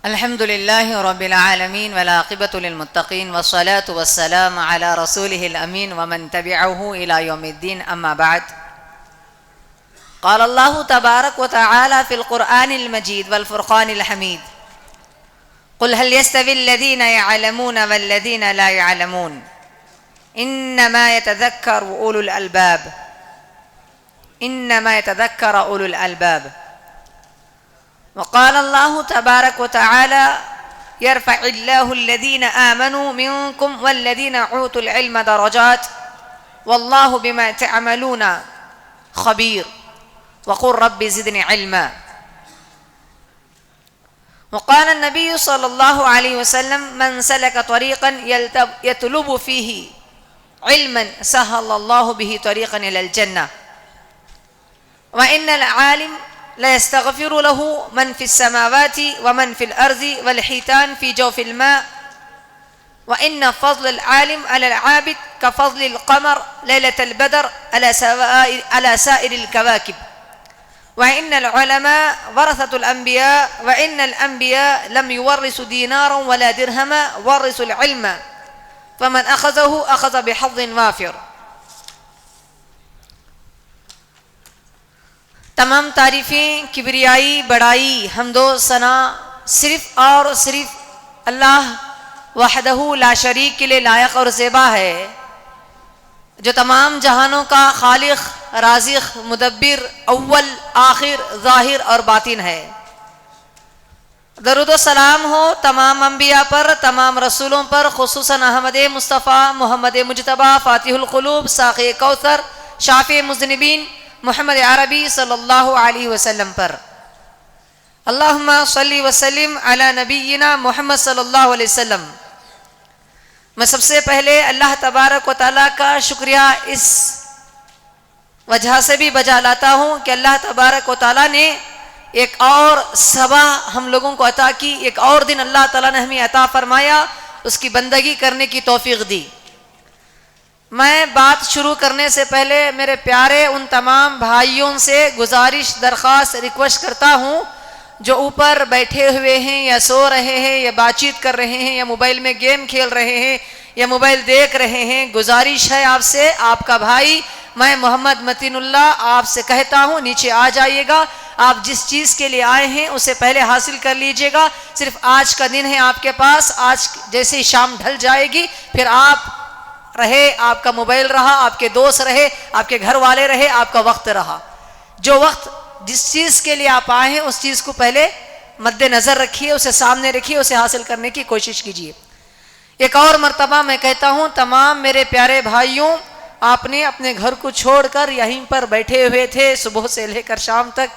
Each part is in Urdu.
الحمد لله رب العالمين والعاقبة للمتقين والصلاة والسلام على رسوله الأمين ومن تبعه إلى يوم الدين أما بعد. قال الله تبارك وتعالى في القرآن المجيد والفرقان الحميد: قل هل يستوي الذين يعلمون والذين لا يعلمون إنما يتذكر أولو الألباب إنما يتذكر أولو الألباب. وقال الله تبارك وتعالى: يرفع الله الذين آمنوا منكم والذين أوتوا العلم درجات والله بما تعملون خبير وقل رب زدني علما. وقال النبي صلى الله عليه وسلم: من سلك طريقا يطلب فيه علما سهل الله به طريقا إلى الجنة. وإن العالم لا يستغفر له من في السماوات ومن في الأرض والحيتان في جوف الماء. وإن فضل العالم على العابد كفضل القمر ليلة البدر على سائر الكواكب. وإن العلماء ورثة الأنبياء وإن الأنبياء لم يورثوا دينارا ولا درهما ورثوا العلم فمن أخذه أخذ بحظ وافر. تمام تعریفیں، کبریائی، بڑائی، حمد و ثنا صرف اور صرف اللہ وحدہ لا شریک کے لیے لائق اور زیبا ہے، جو تمام جہانوں کا خالق، رازق، مدبر، اول، آخر، ظاہر اور باطن ہے۔ درود و سلام ہو تمام انبیاء پر، تمام رسولوں پر، خصوصاً احمد مصطفیٰ، محمد مجتبیٰ، فاتح القلوب، ساقی کوثر، شافع مذنبین، محمد عربی صلی اللہ علیہ وسلم پر۔ اللہم صلی وسلم علی نبینا محمد صلی اللہ علیہ وسلم۔ میں سب سے پہلے اللہ تبارک و تعالیٰ کا شکریہ اس وجہ سے بھی بجا لاتا ہوں کہ اللہ تبارک و تعالیٰ نے ایک اور صبح ہم لوگوں کو عطا کی، ایک اور دن اللہ تعالیٰ نے ہمیں عطا فرمایا، اس کی بندگی کرنے کی توفیق دی۔ میں بات شروع کرنے سے پہلے میرے پیارے ان تمام بھائیوں سے گزارش، درخواست، ریکویسٹ کرتا ہوں جو اوپر بیٹھے ہوئے ہیں یا سو رہے ہیں یا بات چیت کر رہے ہیں یا موبائل میں گیم کھیل رہے ہیں یا موبائل دیکھ رہے ہیں، گزارش ہے آپ سے، آپ کا بھائی میں محمد متین اللہ آپ سے کہتا ہوں نیچے آ جائیے گا۔ آپ جس چیز کے لیے آئے ہیں اسے پہلے حاصل کر لیجئے گا۔ صرف آج کا دن ہے آپ کے پاس، آج جیسے ہی شام ڈھل جائے گی پھر آپ رہے، آپ کا موبائل رہا، آپ کے دوست رہے، آپ کے گھر والے رہے، آپ کا وقت رہا، جو وقت جس چیز کے لیے آپ آئے ہیں اس چیز کو پہلے مد نظر رکھیے، اسے سامنے رکھیے، اسے حاصل کرنے کی کوشش کیجیے۔ ایک اور مرتبہ میں کہتا ہوں تمام میرے پیارے بھائیوں، آپ نے اپنے گھر کو چھوڑ کر یہیں پر بیٹھے ہوئے تھے صبح سے لے کر شام تک،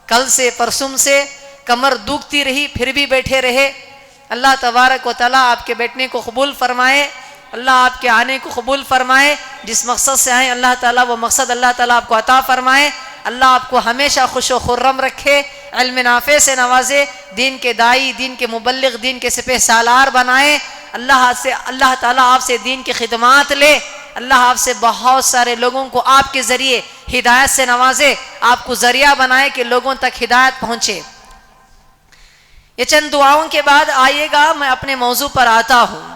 کل سے پرسوں سے کمر دکھتی رہی پھر بھی بیٹھے رہے۔ اللہ تبارک و تعالیٰ آپ کے بیٹھنے کو قبول فرمائے، اللہ آپ کے آنے کو قبول فرمائے، جس مقصد سے آئیں اللہ تعالیٰ وہ مقصد اللہ تعالیٰ آپ کو عطا فرمائے، اللہ آپ کو ہمیشہ خوش و خرم رکھے، علم نافع سے نوازے، دین کے دائی، دین کے مبلغ، دین کے سپہ سالار بنائے، اللہ تعالیٰ آپ سے دین کی خدمات لے، اللہ آپ سے بہت سارے لوگوں کو آپ کے ذریعے ہدایت سے نوازے، آپ کو ذریعہ بنائے کہ لوگوں تک ہدایت پہنچے۔ یہ چند دعاؤں کے بعد آئیے گا میں اپنے موضوع پر آتا ہوں۔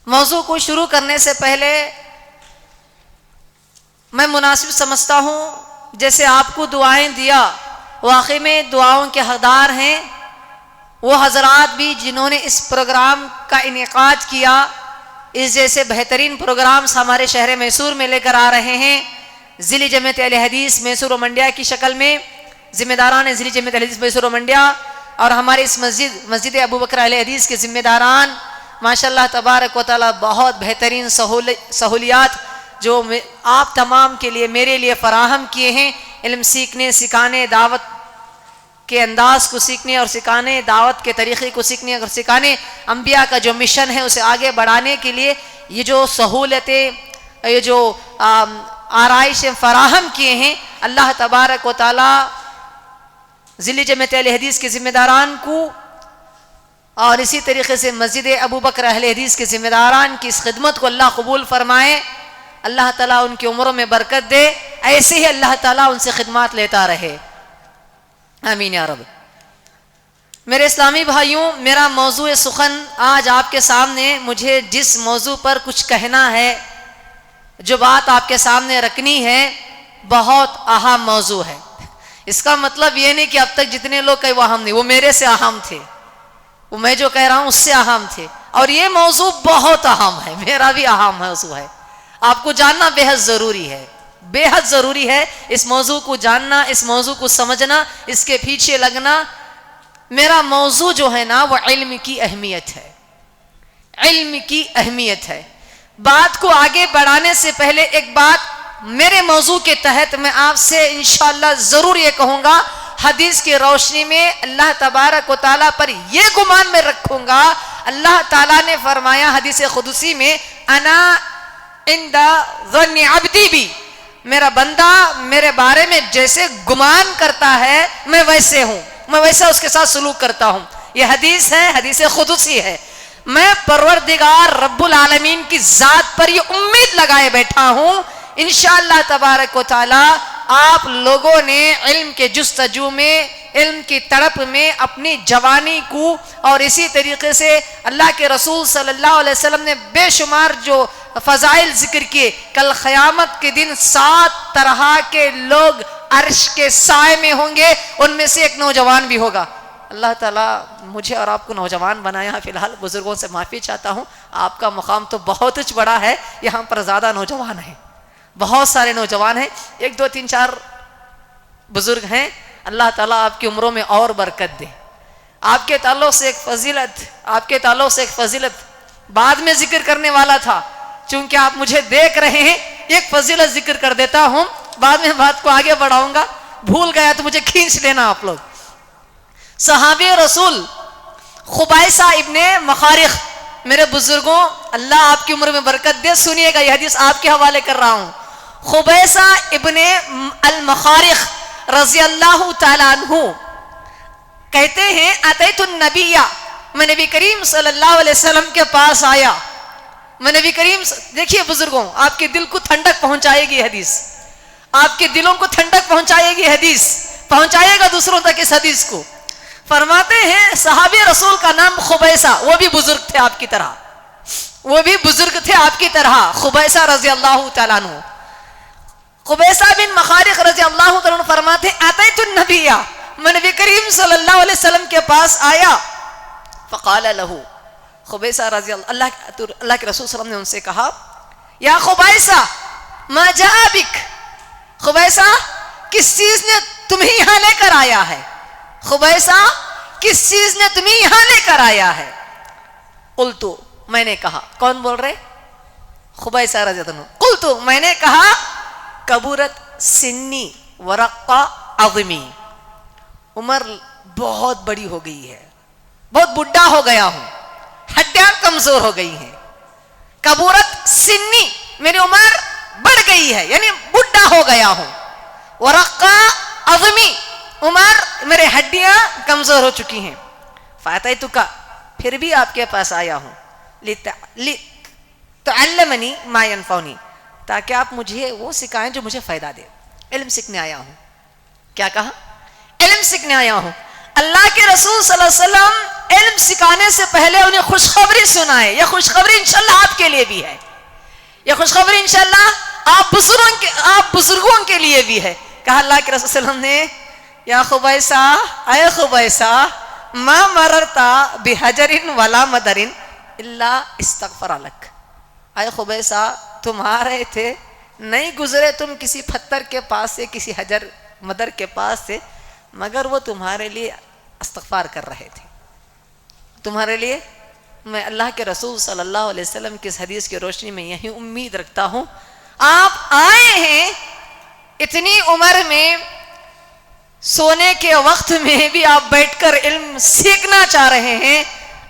موضوع کو شروع کرنے سے پہلے میں مناسب سمجھتا ہوں جیسے آپ کو دعائیں دیا، واقعی میں دعاؤں کے حقدار ہیں وہ حضرات بھی جنہوں نے اس پروگرام کا انعقاد کیا۔ اس جیسے بہترین پروگرامز ہمارے شہر میسور میں لے کر آ رہے ہیں، ضلع جمعیت اہل حدیث میسور و منڈیا کی شکل میں، ذمہ داران ضلع جمعیت اہل حدیث میسور و منڈیا اور ہمارے اس مسجد ابو بکر اہل حدیث کے ذمہ داران، ماشاءاللہ تبارک و تعالیٰ بہت بہترین سہولیات جو آپ تمام کے لیے میرے لیے فراہم کیے ہیں، علم سیکھنے، سکھانے، دعوت کے انداز کو سیکھنے اور سکھانے، دعوت کے طریقے کو سیکھنے اور سکھانے، انبیاء کا جو مشن ہے اسے آگے بڑھانے کے لیے یہ جو سہولتیں، یہ جو آرائشیں فراہم کیے ہیں، اللہ تبارک و تعالیٰ ضلع جمعیت اہل حدیث کے ذمہ داران کو اور اسی طریقے سے مسجد ابو بکر اہل حدیث کے ذمہ داران کی اس خدمت کو اللہ قبول فرمائے، اللہ تعالیٰ ان کی عمروں میں برکت دے، ایسے ہی اللہ تعالیٰ ان سے خدمات لیتا رہے۔ آمین یا رب۔ میرے اسلامی بھائیوں، میرا موضوع سخن آج آپ کے سامنے، مجھے جس موضوع پر کچھ کہنا ہے، جو بات آپ کے سامنے رکھنی ہے، بہت اہم موضوع ہے۔ اس کا مطلب یہ نہیں کہ اب تک جتنے لوگ کہیں وہ اہم نہیں، وہ میرے سے اہم تھے، وہ میں جو کہہ رہا ہوں اس سے اہم تھے، اور یہ موضوع بہت اہم ہے، میرا بھی اہم موضوع ہے۔ آپ کو جاننا بے حد ضروری ہے، بے حد ضروری ہے اس موضوع کو جاننا، اس موضوع کو سمجھنا، اس کے پیچھے لگنا۔ میرا موضوع جو ہے نا وہ علم کی اہمیت ہے، علم کی اہمیت ہے۔ بات کو آگے بڑھانے سے پہلے ایک بات میرے موضوع کے تحت میں آپ سے انشاءاللہ ضرور یہ کہوں گا، حدیث کی روشنی میں اللہ تبارک و تعالیٰ پر یہ گمان میں رکھوں گا، اللہ تعالیٰ نے فرمایا حدیث قدسی میں، انا عند ظن عبدی بھی، میرا بندہ میرے بارے میں جیسے گمان کرتا ہے میں ویسے ہوں، میں ویسا اس کے ساتھ سلوک کرتا ہوں۔ یہ حدیث ہے، حدیث قدسی ہے۔ میں پروردگار رب العالمین کی ذات پر یہ امید لگائے بیٹھا ہوں، انشاءاللہ تبارک و تعالی آپ لوگوں نے علم کے جستجو میں، علم کی تڑپ میں اپنی جوانی کو، اور اسی طریقے سے اللہ کے رسول صلی اللہ علیہ وسلم نے بے شمار جو فضائل ذکر کیے، کل قیامت کے دن 7 طرح کے لوگ عرش کے سائے میں ہوں گے، ان میں سے ایک نوجوان بھی ہوگا۔ اللہ تعالیٰ مجھے اور آپ کو نوجوان بنایا۔ فی الحال بزرگوں سے معافی چاہتا ہوں، آپ کا مقام تو بہت ہی بڑا ہے، یہاں پر زیادہ نوجوان ہیں، بہت سارے نوجوان ہیں، 1 2 3 4 بزرگ ہیں۔ اللہ تعالیٰ آپ کی عمروں میں اور برکت دے۔ آپ کے تعلق سے ایک فضیلت بعد میں ذکر کرنے والا تھا، چونکہ آپ مجھے دیکھ رہے ہیں، ایک فضیلت ذکر کر دیتا ہوں، بعد میں بات کو آگے بڑھاؤں گا، بھول گیا تو مجھے کھینچ لینا آپ لوگ۔ صحابی رسول خبیثہ ابن مخارق، میرے بزرگوں اللہ آپ کی عمر میں برکت دے، سنیے گا، یہ حدیث آپ کے حوالے کر رہا ہوں۔ خبیثہ ابن المخارق رضی اللہ تعالیٰ عنہ کہتے ہیں، اتیت النبی، میں نبی کریم صلی اللہ علیہ وسلم کے پاس آیا، میں نبی کریم، دیکھیے بزرگوں، آپ کے دل کو ٹھنڈک پہنچائے گی حدیث، آپ کے دلوں کو ٹھنڈک پہنچائے گی حدیث، پہنچائے گا دوسروں تک اس حدیث کو۔ فرماتے ہیں صحابی رسول کا نام خبیثہ، وہ بھی بزرگ تھے آپ کی طرح، وہ بھی بزرگ تھے آپ کی طرح، خبیثہ رضی اللہ تعالیٰ عنہ۔ خبیثہ بن مخارق رضی اللہ تعالیٰ عنہ فرماتے ہیں، اتیت النبی، میں نبی کریم صلی اللہ علیہ وسلم کے پاس آیا، فقال له، خبیثہ رضی اللہ کے رسول صلی اللہ علیہ وسلم نے ان سے کہا، یا خبیثہ ما جاء بک، خبیثہ کس چیز نے تمہیں یہاں لے کر آیا ہے، خبیثہ کس چیز نے تمہیں یہاں لے کر آیا ہے۔ قلت، میں نے کہا، کون بول رہے؟ خبیثہ رضی اللہ عنہ۔ قلت، میں نے کہا، کبرت سنی ورق عظمی، عمر بہت بڑی ہو گئی ہے، بہت بڈھا ہو گیا ہوں، ہڈیاں کمزور ہو گئی ہیں۔ کبرت سنی، میری عمر بڑھ گئی ہے، یعنی بڈھا ہو گیا ہوں۔ ورق عظمی، عمر میرے ہڈیاں کمزور ہو چکی ہیں۔ فاتیتک، پھر بھی آپ کے پاس آیا ہوں، تعلمنی ما ینفعنی، تاکہ آپ مجھے وہ سکھائیں جو مجھے فائدہ دے، علم سیکھنے آیا ہوں۔ کیا کہا؟ علم سیکھنے آیا ہوں۔ اللہ کے رسول صلی اللہ علیہ وسلم علم سکھانے سے پہلے انہیں خوشخبری سنائے، یہ خوشخبری انشاءاللہ آپ کے لیے بھی ہے، یہ خوشخبری انشاءاللہ آپ بزرگوں کے لیے بھی ہے۔ کہا اللہ کے رسول صلی اللہ علیہ وسلم نے، یا خبیثہ، اے خبیثہ، ما مررتا بحجر ولا مدر الا استغفر لک، اے خبیثہ تم آ رہے تھے، نہیں گزرے تم کسی پتھر کے پاس سے، کسی حجر مدر کے پاس سے، مگر وہ تمہارے لیے استغفار کر رہے تھے، تمہارے لیے۔ میں اللہ کے رسول صلی اللہ علیہ وسلم کی اس حدیث کی روشنی میں یہی امید رکھتا ہوں، آپ آئے ہیں اتنی عمر میں، سونے کے وقت میں بھی آپ بیٹھ کر علم سیکھنا چاہ رہے ہیں،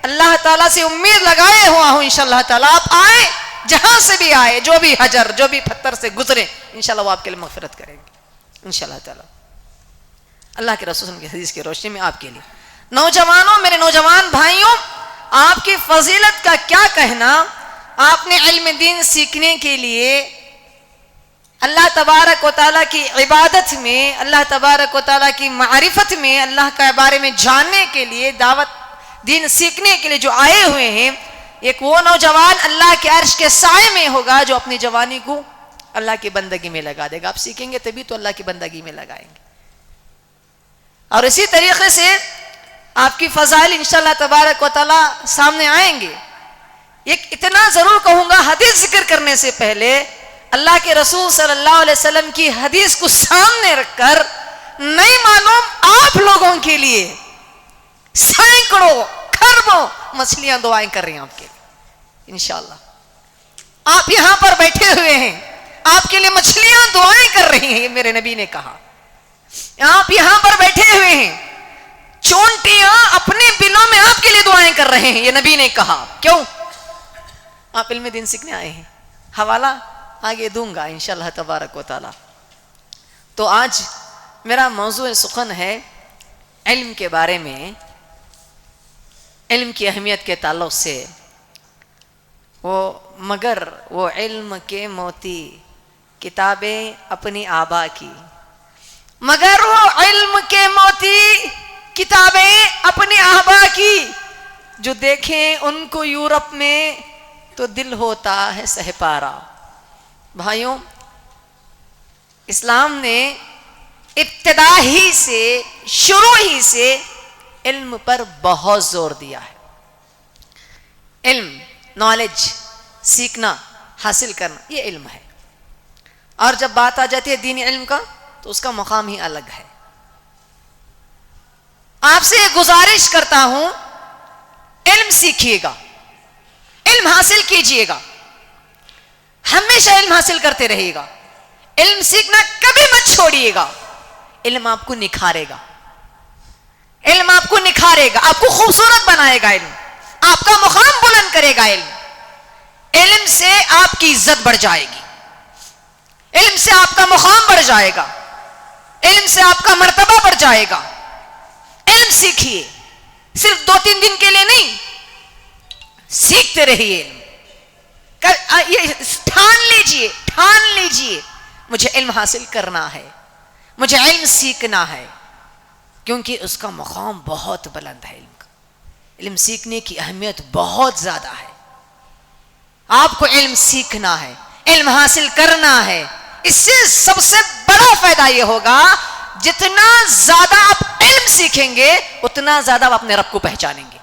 اللہ تعالیٰ سے امید لگائے ہوا ہوں انشاءاللہ تعالیٰ آپ آئے، جہاں سے بھی آئے، جو بھی حجر جو بھی پتھر سے گزرے، انشاءاللہ وہ آپ کے لیے مغفرت کریں گے انشاءاللہ تعالیٰ، اللہ کے رسول کی حدیث کی روشنی میں آپ کے لیے۔ نوجوانوں، میرے نوجوان بھائیوں، آپ کی فضیلت کا کیا کہنا، آپ نے علم دین سیکھنے کے لیے اللہ تبارک و تعالیٰ کی عبادت میں، اللہ تبارک و تعالیٰ کی معرفت میں، اللہ کے بارے میں جاننے کے لیے، دعوت دین سیکھنے کے لیے جو آئے ہوئے ہیں، ایک وہ نوجوان اللہ کے عرش کے سائے میں ہوگا جو اپنی جوانی کو اللہ کی بندگی میں لگا دے گا. آپ سیکھیں گے تبھی تو اللہ کی بندگی میں لگائیں گے. اور اسی طریقے سے آپ کی فضائل انشاءاللہ تبارک و تعالیٰ سامنے آئیں گے. ایک اتنا ضرور کہوں گا، حدیث ذکر کرنے سے پہلے اللہ کے رسول صلی اللہ علیہ وسلم کی حدیث کو سامنے رکھ کر نہیں معلوم آپ لوگوں کے لیے سینکڑوں کھربوں مچھلیاں دعائیں کر رہی ہیں آپ کے لیے انشاءاللہ. آپ یہاں پر بیٹھے ہوئے ہیں، آپ کے لیے مچھلیاں دعائیں کر رہی ہیں، یہ میرے نبی نے کہا. آپ یہاں پر بیٹھے ہوئے ہیں، چونٹیاں اپنے بلوں میں آپ کے لیے دعائیں کر رہے ہیں، یہ نبی نے کہا. کیوں؟ آپ علم دین سیکھنے آئے ہیں. حوالہ آگے دوں گا انشاءاللہ تبارک و تعالی. تو آج میرا موضوع سخن ہے علم کے بارے میں، علم کی اہمیت کے تعلق سے. مگر وہ علم کے موتی کتابیں اپنی آبا کی، مگر وہ علم کے موتی کتابیں اپنی آبا کی، جو دیکھیں ان کو یورپ میں تو دل ہوتا ہے سہپارا. بھائیوں، اسلام نے ابتدا ہی سے، شروع ہی سے علم پر بہت زور دیا ہے. علم، نالج، سیکھنا، حاصل کرنا، یہ علم ہے. اور جب بات آ جاتی ہے دینی علم کا تو اس کا مقام ہی الگ ہے. آپ سے گزارش کرتا ہوں، علم سیکھیے گا، علم حاصل کیجئے گا، ہمیشہ علم حاصل کرتے رہیے گا. علم سیکھنا کبھی مت چھوڑیے گا. علم آپ کو نکھارے گا، علم آپ کو نکھارے گا، آپ کو خوبصورت بنائے گا. علم آپ کا مقام بلند کرے گا. علم سے آپ کی عزت بڑھ جائے گی، علم سے آپ کا مقام بڑھ جائے گا، علم سے آپ کا مرتبہ بڑھ جائے گا. علم سیکھیے، صرف 2-3 دن کے لیے نہیں، سیکھتے رہیے. ٹھان لیجئے مجھے علم حاصل کرنا ہے، مجھے علم سیکھنا ہے، کیونکہ اس کا مقام بہت بلند ہے. علم کا، علم سیکھنے کی اہمیت بہت زیادہ ہے. آپ کو علم سیکھنا ہے، علم حاصل کرنا ہے. اس سے سب سے بڑا فائدہ یہ ہوگا، جتنا زیادہ آپ علم سیکھیں گے اتنا زیادہ آپ اپنے رب کو پہچانیں گے.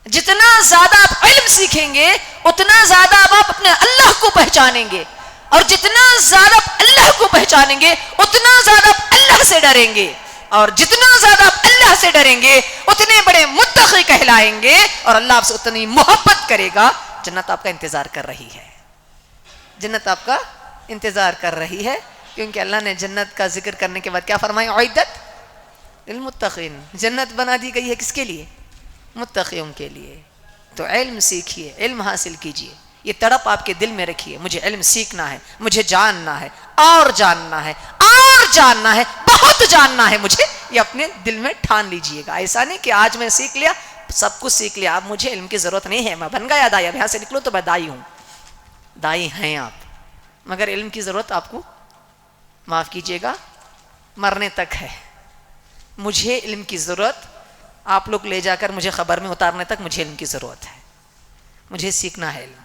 جتنا زیادہ آپ علم سیکھیں گے اتنا زیادہ آپ اپنے اللہ کو پہچانیں گے، اور جتنا زیادہ آپ اللہ کو پہچانیں گے اتنا زیادہ آپ اللہ سے ڈریں گے، اور جتنا زیادہ آپ اللہ سے ڈریں گے اتنے بڑے متقی کہلائیں گے، اور اللہ آپ سے اتنی محبت کرے گا. جنت آپ کا انتظار کر رہی ہے، جنت آپ کا انتظار کر رہی ہے. کیونکہ اللہ نے جنت کا ذکر کرنے کے بعد کیا فرمایا؟ اعدت للمتقین. جنت بنا دی گئی ہے کس کے لیے؟ متقیوں کے لیے. تو علم سیکھیے، علم حاصل کیجئے. یہ تڑپ آپ کے دل میں رکھیے، مجھے علم سیکھنا ہے، مجھے جاننا ہے، اور جاننا ہے، اور جاننا ہے، بہت جاننا ہے مجھے. یہ اپنے دل میں ٹھان لیجئے گا. ایسا نہیں کہ آج میں سیکھ لیا، سب کچھ سیکھ لیا، اب مجھے علم کی ضرورت نہیں ہے، میں بن گیا دائی، اب یہاں سے نکلوں تو میں دائی ہوں. دائی ہیں آپ، مگر علم کی ضرورت آپ کو، معاف کیجئے گا، مرنے تک ہے. مجھے علم کی ضرورت، آپ لوگ لے جا کر مجھے خبر میں اتارنے تک مجھے علم کی ضرورت ہے. مجھے سیکھنا ہے علم،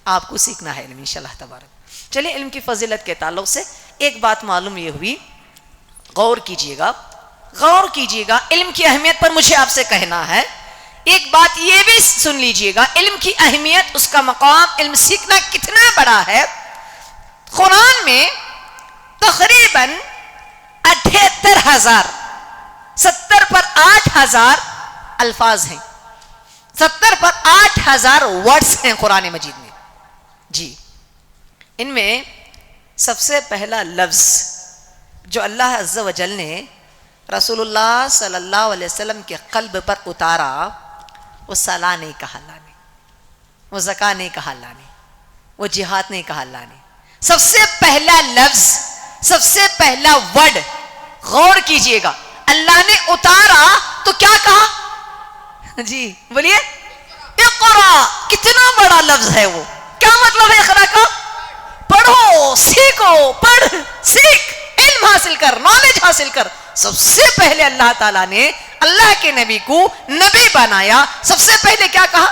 آپ کو سیکھنا ہے علم انشاءاللہ تبارک. چلیے، علم کی فضیلت کے تعلق سے ایک بات معلوم یہ ہوئی، غور کیجئے گا، غور کیجئے گا. علم کی اہمیت پر مجھے آپ سے کہنا ہے. ایک بات یہ بھی سن لیجئے گا، علم کی اہمیت، اس کا مقام، علم سیکھنا کتنا بڑا ہے. قرآن میں تقریباً 78,000، 70 پر 8,000 الفاظ ہیں، 70 پر 8,000 ورڈز ہیں قرآن مجید میں. جی، ان میں سب سے پہلا لفظ جو اللہ عز و جل نے رسول اللہ صلی اللہ علیہ وسلم کے قلب پر اتارا، وہ صلاح نہیں کہا اللہ نے، وہ زکاة نہیں کہا اللہ نے، وہ جہاد نہیں کہا اللہ نے. سب سے پہلا لفظ، سب سے پہلا ورڈ، غور کیجئے گا، اللہ نے اتارا تو کیا کہا؟ جی بولیے، اقرا. کتنا بڑا لفظ ہے وہ. کیا مطلب ہے اقرا کا؟ پڑھو، کو پڑھ سیکھ علم حاصل کر نالج حاصل کر. سب سے پہلے اللہ تعالیٰ نے اللہ کے نبی کو نبی بنایا. سب سے پہلے کیا کہا؟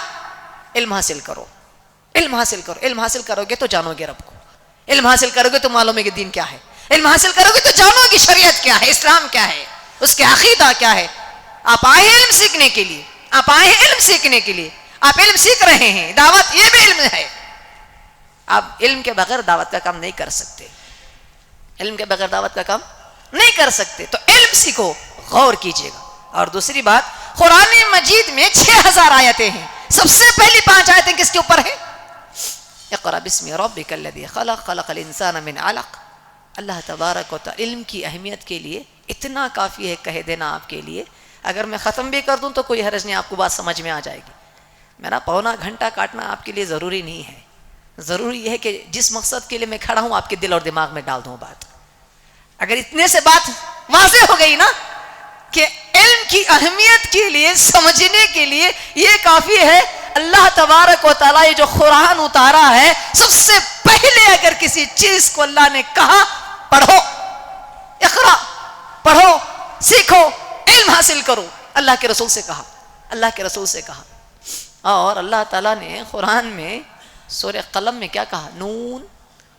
علم حاصل کرو. علم حاصل کرو. علم حاصل کرو گے تو جانو گے رب کو. علم حاصل کرو گے تو معلوم ہے کہ دین کیا ہے. علم حاصل کرو گے تو جانو گے شریعت کیا ہے, اسلام کیا ہے, اس کے عقیدہ کیا ہے. آپ آئے ہیں علم سیکھنے کے لیے, آپ آئے ہیں علم سیکھنے کے لیے, آپ علم سیکھ رہے ہیں. دعوت یہ بھی علم ہے. آپ علم کے بغیر دعوت کا کام نہیں کر سکتے. علم کے بغیر دعوت کا کام نہیں کر سکتے. تو علم سیکھو, غور کیجئے گا. اور دوسری بات, قرآن مجید میں 6000 آیتیں ہیں. سب سے پہلی 5 آیتیں کس کے اوپر ہیں؟ اقرأ بسم ربک الذی خلق خلق الانسان من علق. اللہ تبارک و تعالی علم کی اہمیت کے لیے اتنا کافی ہے کہہ دینا آپ کے لیے. اگر میں ختم بھی کر دوں تو کوئی حرج نہیں, آپ کو بات سمجھ میں آ جائے گی. میرا پونا گھنٹہ کاٹنا آپ کے لیے ضروری نہیں ہے. ضروری یہ ہے کہ جس مقصد کے لیے میں کھڑا ہوں آپ کے دل اور دماغ میں ڈال دوں بات. اگر اتنے سے بات واضح ہو گئی نا کہ علم کی اہمیت کے لیے سمجھنے کے لیے یہ کافی ہے. اللہ تبارک و تعالیٰ یہ جو قرآن اتارا ہے, سب سے پہلے اگر کسی چیز کو اللہ نے کہا پڑھو, اقرا, پڑھو, سیکھو, علم حاصل کرو, اللہ کے رسول سے کہا. اللہ کے رسول سے کہا. اور اللہ تعالیٰ نے قرآن میں سورہ قلم میں کیا کہا؟ نون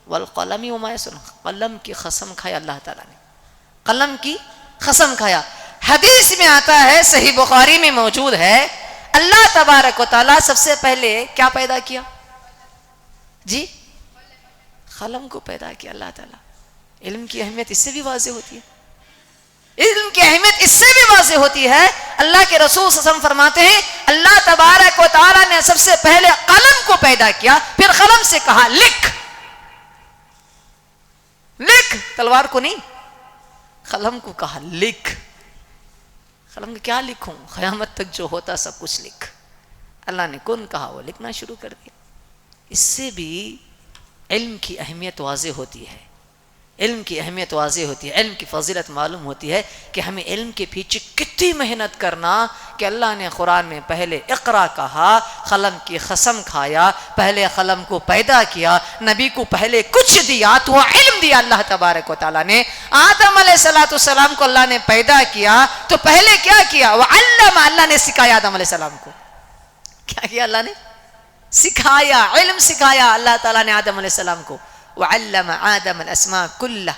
والقلم وما یسطرون. قلم کی قسم کھایا اللہ تعالیٰ نے, قلم کی قسم کھایا. حدیث میں آتا ہے, صحیح بخاری میں موجود ہے, اللہ تبارک و تعالیٰ سب سے پہلے کیا پیدا کیا جی؟ قلم کو پیدا کیا اللہ تعالیٰ. علم کی اہمیت اس سے بھی واضح ہوتی ہے. علم کی اہمیت اس سے بھی واضح ہوتی ہے. اللہ کے رسول صلی اللہ علیہ وسلم فرماتے ہیں اللہ تبارک و تعالیٰ نے سب سے پہلے قلم کو پیدا کیا, پھر قلم سے کہا لکھ. لکھ, تلوار کو نہیں, قلم کو کہا لکھ. قلم کو کیا لکھوں؟ قیامت تک جو ہوتا سب کچھ لکھ. اللہ نے کن کہا, وہ لکھنا شروع کر دیا. اس سے بھی علم کی اہمیت واضح ہوتی ہے. علم کی اہمیت واضح ہوتی ہے. علم کی فضیلت معلوم ہوتی ہے کہ ہمیں علم کے پیچھے کتنی محنت کرنا کہ اللہ نے قرآن میں پہلے اقرا کہا, قلم کی قسم کھایا, پہلے قلم کو پیدا کیا, نبی کو پہلے کچھ دیا تو وہ علم دیا اللہ تبارک و تعالیٰ نے. آدم علیہ السلام کو اللہ نے پیدا کیا تو پہلے کیا کیا؟ وعلم, اللہ نے سکھایا آدم علیہ السلام کو. کیا کیا اللہ نے؟ سکھایا, علم سکھایا اللہ تعالیٰ نے آدم علیہ السلام کو. وعلم آدم الاسماء كلها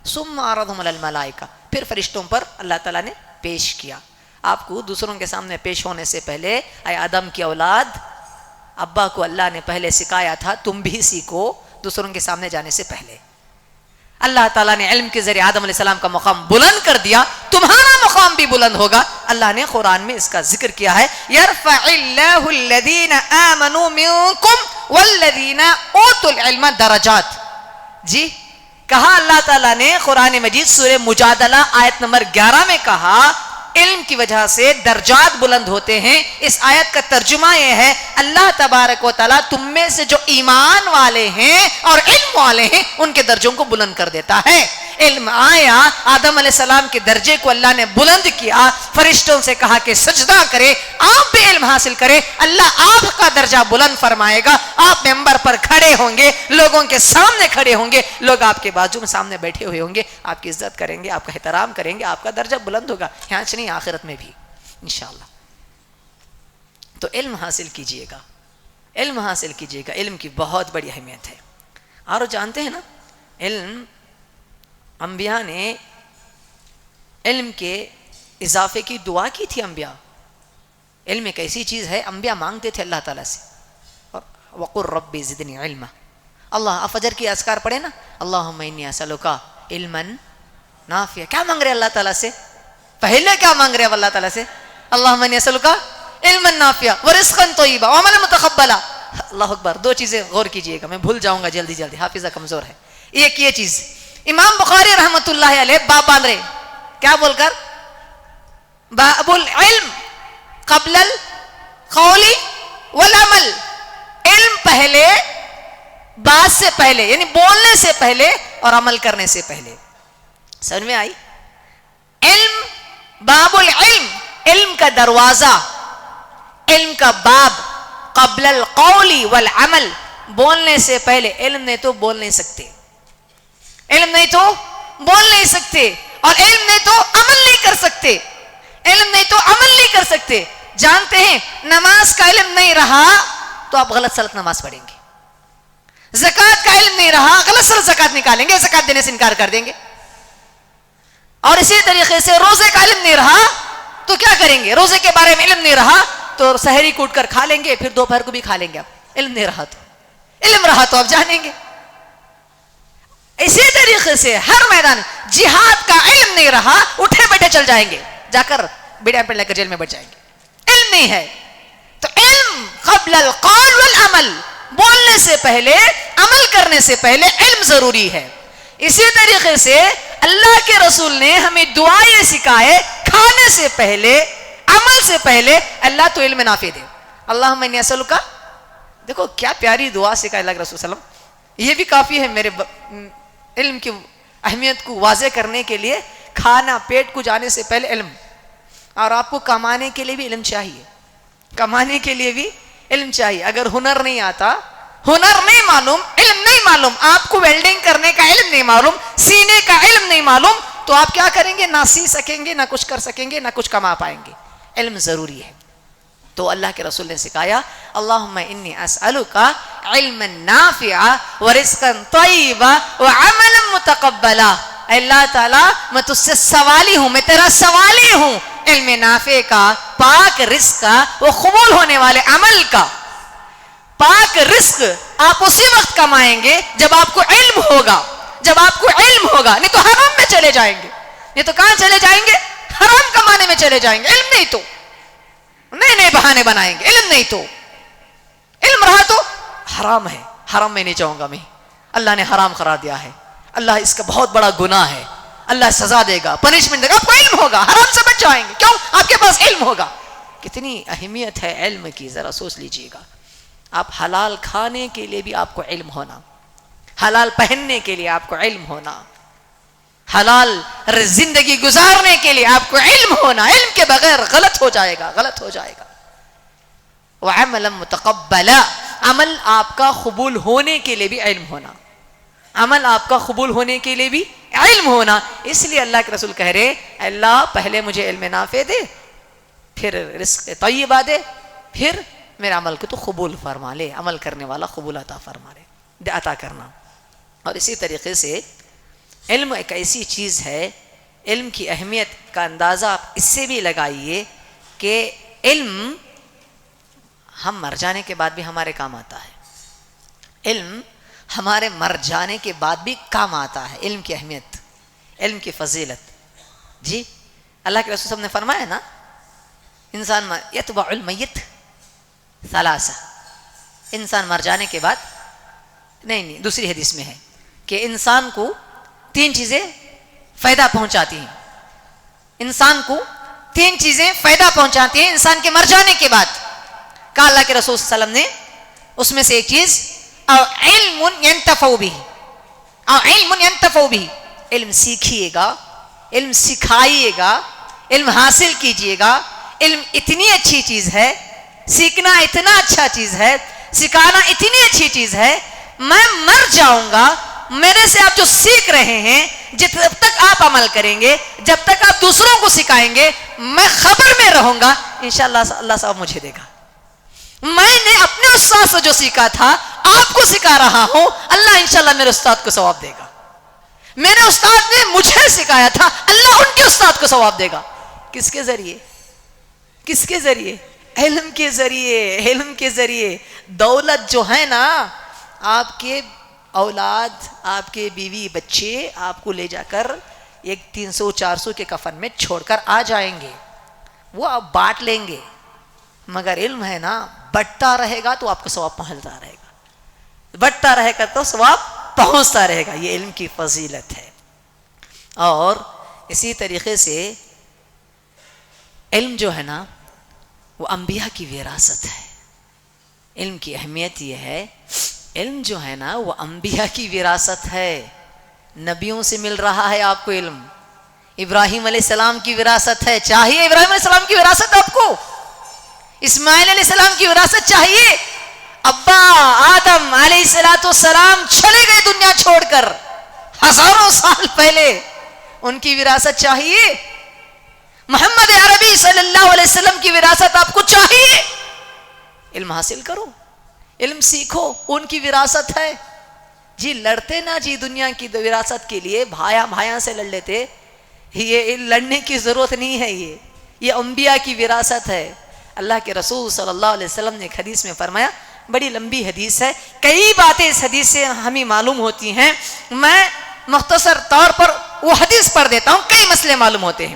ثم عرضهم على الملائکہ. پھر فرشتوں پر اللہ تعالیٰ نے پیش کیا. آپ کو دوسروں کے سامنے پیش ہونے سے پہلے, اے آدم کی اولاد, ابا کو اللہ نے پہلے سکھایا تھا, تم بھی سیکھو دوسروں کے سامنے جانے سے پہلے. اللہ تعالیٰ نے علم کے ذریعے آدم علیہ السلام کا مقام بلند کر دیا, تمہارا مقام بھی بلند ہوگا. اللہ نے قرآن میں اس کا ذکر کیا ہے, یرفع اللہ الذین آمنوا منکم والذین اوتوا العلم درجات. جی کہا اللہ تعالیٰ نے قرآن مجید سورہ مجادلہ آیت نمبر 11 میں کہا علم کی وجہ سے درجات بلند ہوتے ہیں. اس آیت کا ترجمہ یہ ہے اللہ تبارک و تعالیٰ تم میں سے جو ایمان والے ہیں اور علم والے ہیں ان کے درجوں کو بلند کر دیتا ہے. علم آیا, آدم علیہ السلام کے درجے کو اللہ نے بلند کیا, فرشتوں سے کہا کہ سجدہ کرے, آپ بھی علم حاصل کرے, اللہ آپ کا درجہ بلند فرمائے گا. آپ ممبر پر کھڑے ہوں گے, لوگوں کے سامنے کھڑے ہوں گے, لوگ آپ کے بازو میں سامنے بیٹھے ہوئے ہوں گے, آپ کی عزت کریں گے, آپ کا احترام کریں گے, آپ کا درجہ بلند ہوگا, یہاں سے نہیں آخرت میں بھی انشاءاللہ. تو علم حاصل کیجئے گا, علم حاصل کیجئے گا. علم کی بہت بڑی اہمیت ہے. اور جانتے ہیں نا, علم انبیاء نے علم کے اضافے کی دعا کی تھی. انبیاء, علم ایک ایسی چیز ہے, انبیاء مانگتے تھے اللہ تعالیٰ سے, وقل رب زدنی علما. اللہ فجر کی اذکار پڑھے نا, اللہم انی اسألک علما نافعا. کیا مانگ رہے اللہ تعالیٰ سے؟ پہلے کیا مانگ رہے اللہ تعالیٰ سے؟ اللہم انی اسألک علما نافعا ورزقا طیبا وعملا متقبلا. اللہ اکبر. 2 چیزیں غور کیجئے گا, میں بھول جاؤں گا جلدی جلدی, حافظہ کمزور ہے. ایک یہ چیز, امام بخاری رحمت اللہ علیہ باب باندھ رہے, کیا بول کر؟ باب العلم قبل القول والعمل. علم پہلے, بات سے پہلے, یعنی بولنے سے پہلے اور عمل کرنے سے پہلے. سمجھ میں آئی؟ علم, باب العلم, علم کا دروازہ, علم کا باب, قبل القول والعمل, بولنے سے پہلے. علم نے تو بول نہیں سکتے, علم نہیں تو بول نہیں سکتے, اور علم نہیں تو عمل نہیں کر سکتے, علم نہیں تو عمل نہیں کر سکتے. جانتے ہیں نماز کا علم نہیں رہا تو آپ غلط سلط نماز پڑھیں گے, زکوٰۃ کا علم نہیں رہا غلط سلط زکوٰۃ نکالیں گے, زکوٰۃ دینے سے انکار کر دیں گے. اور اسی طریقے سے روزے کا علم نہیں رہا تو کیا کریں گے, روزے کے بارے میں علم نہیں رہا تو سحری کوٹ کر کھا لیں گے, پھر دوپہر کو بھی کھا لیں گے. آپ علم نہیں رہا تو, علم رہا تو آپ جانیں گے. اسی طریقے سے ہر میدان, جہاد کا علم نہیں رہا اٹھے بیٹھے چل جائیں گے, جا کر بیڑا پہ لے کر جیل میں بیٹھ جائیں گے. علم نہیں ہے تو علم قبل القول والعمل, بولنے سے پہلے عمل کرنے سے پہلے علم ضروری ہے. اسی طریقے سے اللہ کے رسول نے ہمیں دعا یہ سکھائے, کھانے سے پہلے عمل سے پہلے اللہ تو علم نافع دے. اللہم انی اسألک, دیکھو کیا پیاری دعا سکھائے اللہ کے رسول صلی اللہ علیہ وسلم. یہ بھی کافی ہے میرے علم کی اہمیت کو واضح کرنے کے لیے. کھانا پیٹ کو جانے سے پہلے علم, اور آپ کو کمانے کے لیے بھی علم چاہیے, کمانے کے لیے بھی علم چاہیے. اگر ہنر نہیں آتا, ہنر نہیں معلوم, علم نہیں معلوم, آپ کو ویلڈنگ کرنے کا علم نہیں معلوم, سینے کا علم نہیں معلوم, تو آپ کیا کریں گے, نہ سی سکیں گے, نہ کچھ کر سکیں گے, نہ کچھ کما پائیں گے. علم ضروری ہے. تو اللہ کے رسول نے سکھایا, اللہم انی اسألک علما نافعا ورزقا طیبا وعملا متقبلا. اللہ تعالیٰ میں تجھ سے سوالی ہوں, میں تیرا سوالی ہوں, علم نافع کا, پاک رزق کا, وہ قبول ہونے والے عمل کا. پاک رزق آپ اسی وقت کمائیں گے جب آپ کو علم ہوگا, جب آپ کو علم ہوگا, نہیں تو حرام میں چلے جائیں گے. نہیں تو کہاں چلے جائیں گے, حرام کمانے میں چلے جائیں گے. علم نہیں تو نئے نئے بہانے بنائیں گے. علم نہیں تو, علم رہا تو حرام ہے, حرام میں نہیں چاہوں گا میں, اللہ نے حرام قرار دیا ہے, اللہ اس کا بہت بڑا گناہ ہے, اللہ سزا دے گا, پنشمنٹ دے گا. آپ کو علم ہوگا, حرام سے بچ جائیں گے. کیوں, آپ کے پاس علم ہوگا. کتنی اہمیت ہے علم کی, ذرا سوچ لیجئے گا. آپ حلال کھانے کے لیے بھی آپ کو علم ہونا, حلال پہننے کے لیے آپ کو علم ہونا, حلال زندگی گزارنے کے لیے آپ کو علم ہونا. علم کے بغیر غلط ہو جائے گا, غلط ہو جائے گا. وعملا متقبلا, عمل آپ کا قبول ہونے کے لیے بھی علم ہونا, عمل آپ کا قبول ہونے کے لیے بھی علم ہونا. اس لیے اللہ کے رسول کہہ رہے, اللہ پہلے مجھے علم نافع دے, پھر رزق طیبہ دے, پھر میرے عمل کو تو قبول فرما لے, عمل کرنے والا قبول عطا فرما لے, عطا کرنا. اور اسی طریقے سے علم ایک ایسی چیز ہے, علم کی اہمیت کا اندازہ آپ اس سے بھی لگائیے کہ علم ہم مر جانے کے بعد بھی ہمارے کام آتا ہے. علم ہمارے مر جانے کے بعد بھی کام آتا ہے. علم کی اہمیت, علم کی فضیلت. جی اللہ کے رسول صلی اللہ علیہ وسلم نے فرمایا نا, انسان یتبع المیت ثلاثہ, انسان مر جانے کے بعد, نہیں دوسری حدیث میں ہے کہ انسان کو 3 چیزیں فائدہ پہنچاتی ہیں, انسان کو 3 چیزیں فائدہ پہنچاتی ہیں انسان کے مر جانے کے بعد. کہا اللہ کے رسول صلی اللہ علیہ وسلم نے, اس میں سے ایک چیز او علم ینتفع به, او علم ینتفع به, علم سیکھیے گا, علم سکھائیے گا, علم حاصل کیجئے گا. علم اتنی اچھی چیز ہے, سیکھنا اتنا اچھا چیز ہے, سکھانا اتنی اچھی چیز ہے, میں مر جاؤں گا, میرے سے آپ جو سیکھ رہے ہیں, جب تک آپ عمل کریں گے, جب تک آپ دوسروں کو سکھائیں گے, میں خبر میں رہوں گا, انشاءاللہ اللہ صاحب مجھے دے گا. میں نے اپنے استاد سے جو سیکھا تھا آپ کو سکھا رہا ہوں, اللہ انشاءاللہ میرے استاد کو ثواب دے گا. میرے استاد نے مجھے سکھایا تھا, اللہ ان کے استاد کو ثواب دے گا. کس کے ذریعے, کس کے ذریعے, علم کے ذریعے. علم کے ذریعے دولت جو ہے نا, آپ کے اولاد, آپ کے بیوی بچے آپ کو لے جا کر ایک 300-400 کے کفن میں چھوڑ کر آ جائیں گے, وہ آپ بانٹ لیں گے. مگر علم ہے نا, بٹتا رہے گا تو آپ کو ثواب پہنچتا رہے گا, بٹتا رہے گا تو ثواب پہنچتا رہے گا. یہ علم کی فضیلت ہے. اور اسی طریقے سے علم جو ہے نا وہ انبیاء کی وراثت ہے. علم کی اہمیت یہ ہے, علم جو ہے نا وہ انبیاء کی وراثت ہے. نبیوں سے مل رہا ہے آپ کو علم. ابراہیم علیہ السلام کی وراثت ہے, چاہیے ابراہیم علیہ السلام کی وراثت آپ کو. اسماعیل علیہ السلام کی وراثت چاہیے. ابا آدم علیہ السلام چلے گئے دنیا چھوڑ کر, ہزاروں سال پہلے ان کی وراثت چاہیے؟ محمد عربی صلی اللہ علیہ وسلم کی وراثت آپ کو چاہیے؟ علم حاصل کرو، علم سیکھو، ان کی وراثت ہے جی۔ لڑتے نا جی دنیا کی وراثت کے لیے، بھائیاں سے لڑ لیتے، یہ لڑنے کی ضرورت نہیں ہے، یہ انبیاء کی وراثت ہے۔ اللہ کے رسول صلی اللہ علیہ وسلم نے ایک حدیث میں فرمایا، بڑی لمبی حدیث ہے، کئی باتیں اس حدیث سے ہمیں معلوم ہوتی ہیں، میں مختصر طور پر وہ حدیث پڑھ دیتا ہوں، کئی مسئلے معلوم ہوتے ہیں۔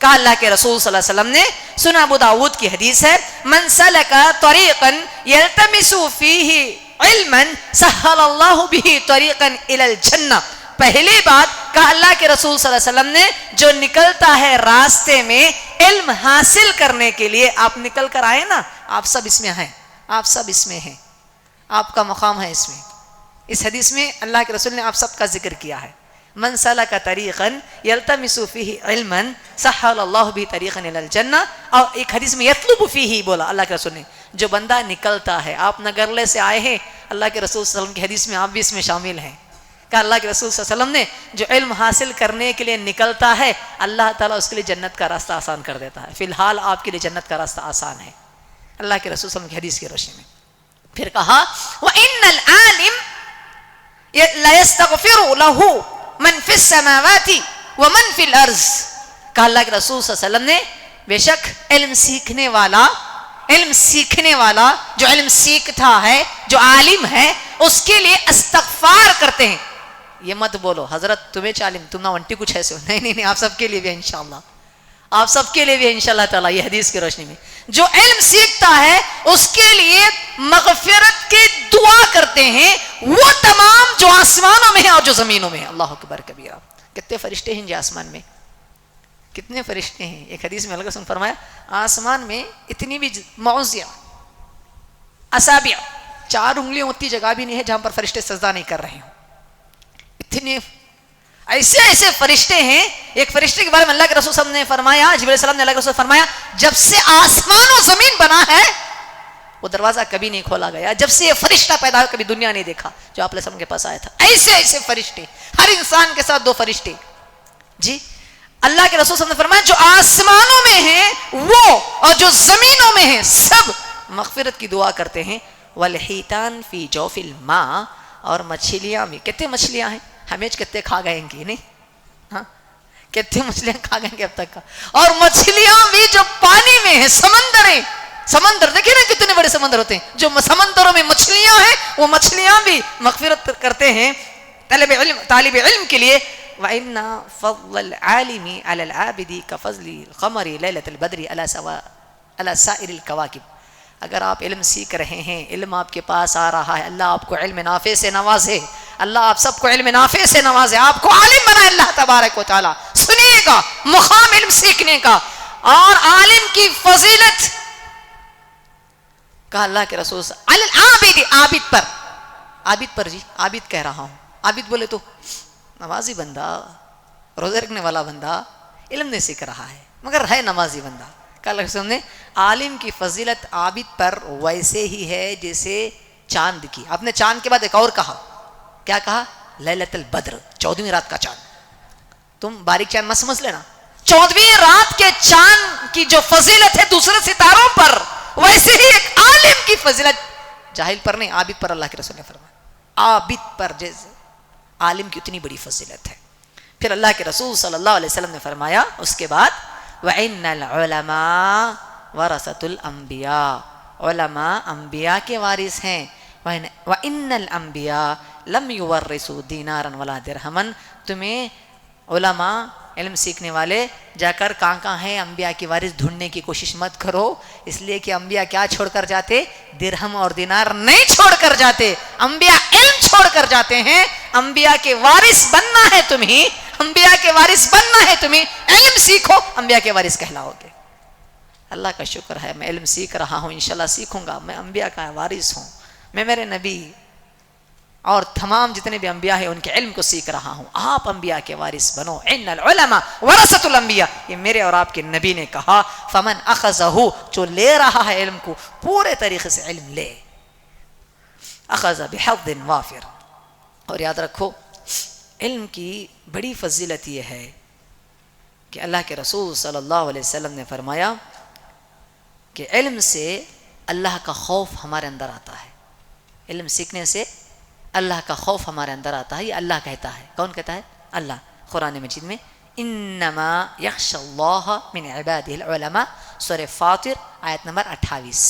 کہا اللہ کے رسول صلی اللہ علیہ وسلم نے، سنن ابو داود کی حدیث ہے، من سلک طریقا یلتمس فیہ علما سہل اللہ بہ طریقا الی الجنہ۔ پہلی بات کہا اللہ کے رسول صلی اللہ علیہ وسلم نے، جو نکلتا ہے راستے میں علم حاصل کرنے کے لیے، آپ نکل کر آئے نا، آپ سب اس میں ہیں، آپ سب اس میں ہیں، آپ کا مقام ہے اس میں۔ اس حدیث میں اللہ کے رسول نے آپ سب کا ذکر کیا ہے، من سلک طریقا یلتمس فیہ علما سہل اللہ بہ طریقا الی الجنہ، اور ایک حدیث میں یطلب فیہ بولا اللہ کے رسول نے، جو بندہ نکلتا ہے، آپ نگرلے سے آئے ہیں، اللہ کے رسول صلی اللہ علیہ وسلم کی حدیث میں آپ بھی اس میں شامل ہیں۔ کہ اللہ کے رسول صلی اللہ علیہ وسلم نے، جو علم حاصل کرنے کے لیے نکلتا ہے، اللہ تعالیٰ اس کے لیے جنت کا راستہ آسان کر دیتا ہے۔ فی الحال آپ کے لیے جنت کا راستہ آسان ہے، اللہ کے رسول صلی اللہ علیہ وسلم کی حدیث کی روشنی میں۔ پھر کہا وَإِنَّ الْعَالِمَ لَيَسْتَغْفِرُ لَهُ مَنْ فِي السَّمَاوَاتِ وَمَنْ فِي الْأَرْضِ۔ کہا اللہ کے رسول صلی اللہ علیہ وسلم نے، بے شک علم سیکھنے والا جو علم سیکھتا ہے، جو عالم ہے، اس کے لیے استغفار کرتے ہیں۔ یہ مت بولو حضرت تمہیں عالم، تم نہ ونٹی کچھ ایسے ہو، نہیں، آپ سب کے لیے بھی ہے انشاءاللہ، آپ سب کے لیے بھی ہے انشاءاللہ تعالیٰ۔ یہ حدیث کی روشنی میں جو علم سیکھتا ہے اس کے لیے مغفرت کی دعا کرتے ہیں وہ تمام جو آسمانوں میں ہیں اور جو زمینوں میں ہیں۔ اللہ اکبر کبیرہ، کتنے فرشتے ہیں جی آسمان میں، کتنے فرشتے ہیں۔ ایک حدیث میں اللہ رسول نے فرمایا، آسمان میں اتنی بھی موضع اصابع، 4 انگلیاں اتنی جگہ بھی نہیں ہے جہاں پر فرشتے سجدہ نہیں کر رہے ہوں، اتنے ایسے فرشتے ہیں۔ ایک فرشتے کے بارے میں اللہ کے رسول صلی اللہ علیہ وسلم نے فرمایا، جبرائیل علیہ السلام نے اللہ کے رسول فرمایا، جب سے آسمان و زمین بنا ہے وہ دروازہ کبھی نہیں کھولا گیا، جب سے یہ فرشتہ پیدا ہوا کبھی دنیا نہیں دیکھا جو آپ علیہ السلام کے پاس آیا تھا۔ ایسے فرشتے، ہر انسان کے ساتھ 2 فرشتے جی۔ اللہ کے رسول صلی اللہ علیہ وسلم نے فرمایا، جو آسمانوں میں ہیں وہ اور جو زمینوں میں ہیں سب مغفرت کی دعا کرتے ہیں۔ والحیتان فی جوف الماء، اور مچھلیاں بھی، کتنے مچھلیاں ہیں، ہمیں کتنے کھا گئے گی نہیں، ہاں کتنے مچھلیاں کھا گئے گے اب تک کا، اور مچھلیاں بھی جو پانی میں ہیں، سمندر دیکھیں نا کتنے بڑے سمندر ہوتے ہیں، جو سمندروں میں مچھلیاں ہیں وہ مچھلیاں بھی مغفرت کرتے ہیں طالب علم کے لیے۔ وَإِنَّ فَضْلَ الْعَالِمِ عَلَى الْعَابِدِ كَفَضْلِ الْقَمَرِ لَيْلَةَ الْبَدْرِ عَلَى سَائِرِ الْكَوَاكِبِ۔ اگر آپ علم سیکھ رہے ہیں، علم آپ کے پاس آ رہا ہے، اللہ آپ کو علم نافع سے نوازے، اللہ آپ سب کو علم نافع سے نوازے، آپ کو عالم بنائے اللہ تبارک و تعالیٰ۔ سنیے گا مقام علم سیکھنے کا اور عالم کی فضیلت، کہا اللہ کے رسول علی العابد، عابد پر جی، عابد کہہ رہا ہوں، عابد بولے تو نمازی بندہ، روزے رکھنے والا بندہ، علم نہیں سیکھ رہا ہے مگر ہے نمازی بندہ۔ کہا اللہ کے رسول نے، عالم کی فضیلت عابد پر ویسے ہی ہے جیسے چاند کی۔ آپ نے چاند کے بعد ایک اور کہا، کیا کہا؟ لیلۃ البدر، 14ویں رات کا چاند۔ تم باریک چاند مت سمجھ لینا، 14ویں رات کے چاند کی جو فضیلت ہے دوسرے ستاروں پر، ویسے ہی ایک عالم کی فضیلت جاہل پر نہیں، عابد پر اللہ کے رسول نے فرمایا، عابد پر جیسے عالم کی اتنی بڑی فضیلت ہے۔ پھر اللہ کے رسول صلی اللہ علیہ وسلم نے فرمایا اس کے بعد، وَإِنَّ الْعُلَمَاءَ وَرَثَةُ الْأَنْبِيَاءِ، علماء انبیاء کے وارث ہیں۔ وَإِنَّ الْأَنْبِيَاءَ لَمْ يُوَرِّثُوا دِينَارًا وَلَا دِرْهَمًا۔ تمہیں علماء، علم سیکھنے والے جا کر کہاں ہیں انبیاء کی وارث ڈھونڈنے کی کوشش مت کرو، اس لیے کہ انبیاء کیا چھوڑ کر جاتے؟ درہم اور دینار نہیں چھوڑ کر جاتے، انبیاء علم چھوڑ کر جاتے ہیں۔ انبیاء کے وارث بننا ہے تمہیں، انبیاء کے وارث بننا ہے تمہیں، علم سیکھو، انبیاء کے وارث کہلاؤ گے۔ اللہ کا شکر ہے میں علم سیکھ رہا ہوں، انشاءاللہ سیکھوں گا، میں انبیاء کا وارث ہوں، میں میرے نبی اور تمام جتنے بھی انبیاء ہیں ان کے علم کو سیکھ رہا ہوں۔ آپ انبیاء کے وارث بنو، ان العلماء ورثۃ الانبیاء، یہ میرے اور آپ کے نبی نے کہا۔ فمن اخذہ، جو لے رہا ہے علم کو پورے طریقے سے علم لے، اخذ بحظ وافر۔ اور یاد رکھو علم کی بڑی فضیلت یہ ہے کہ اللہ کے رسول صلی اللہ علیہ وسلم نے فرمایا کہ علم سے اللہ کا خوف ہمارے اندر آتا ہے. علم سیکھنے سے اللہ کا خوف ہمارے اندر آتا ہے. یہ اللہ کہتا ہے. کون کہتا ہے؟ اللہ. قرآن مجید میں انما یخشی اللہ من عبادہ العلماء، سورہ فاطر آیت نمبر 28.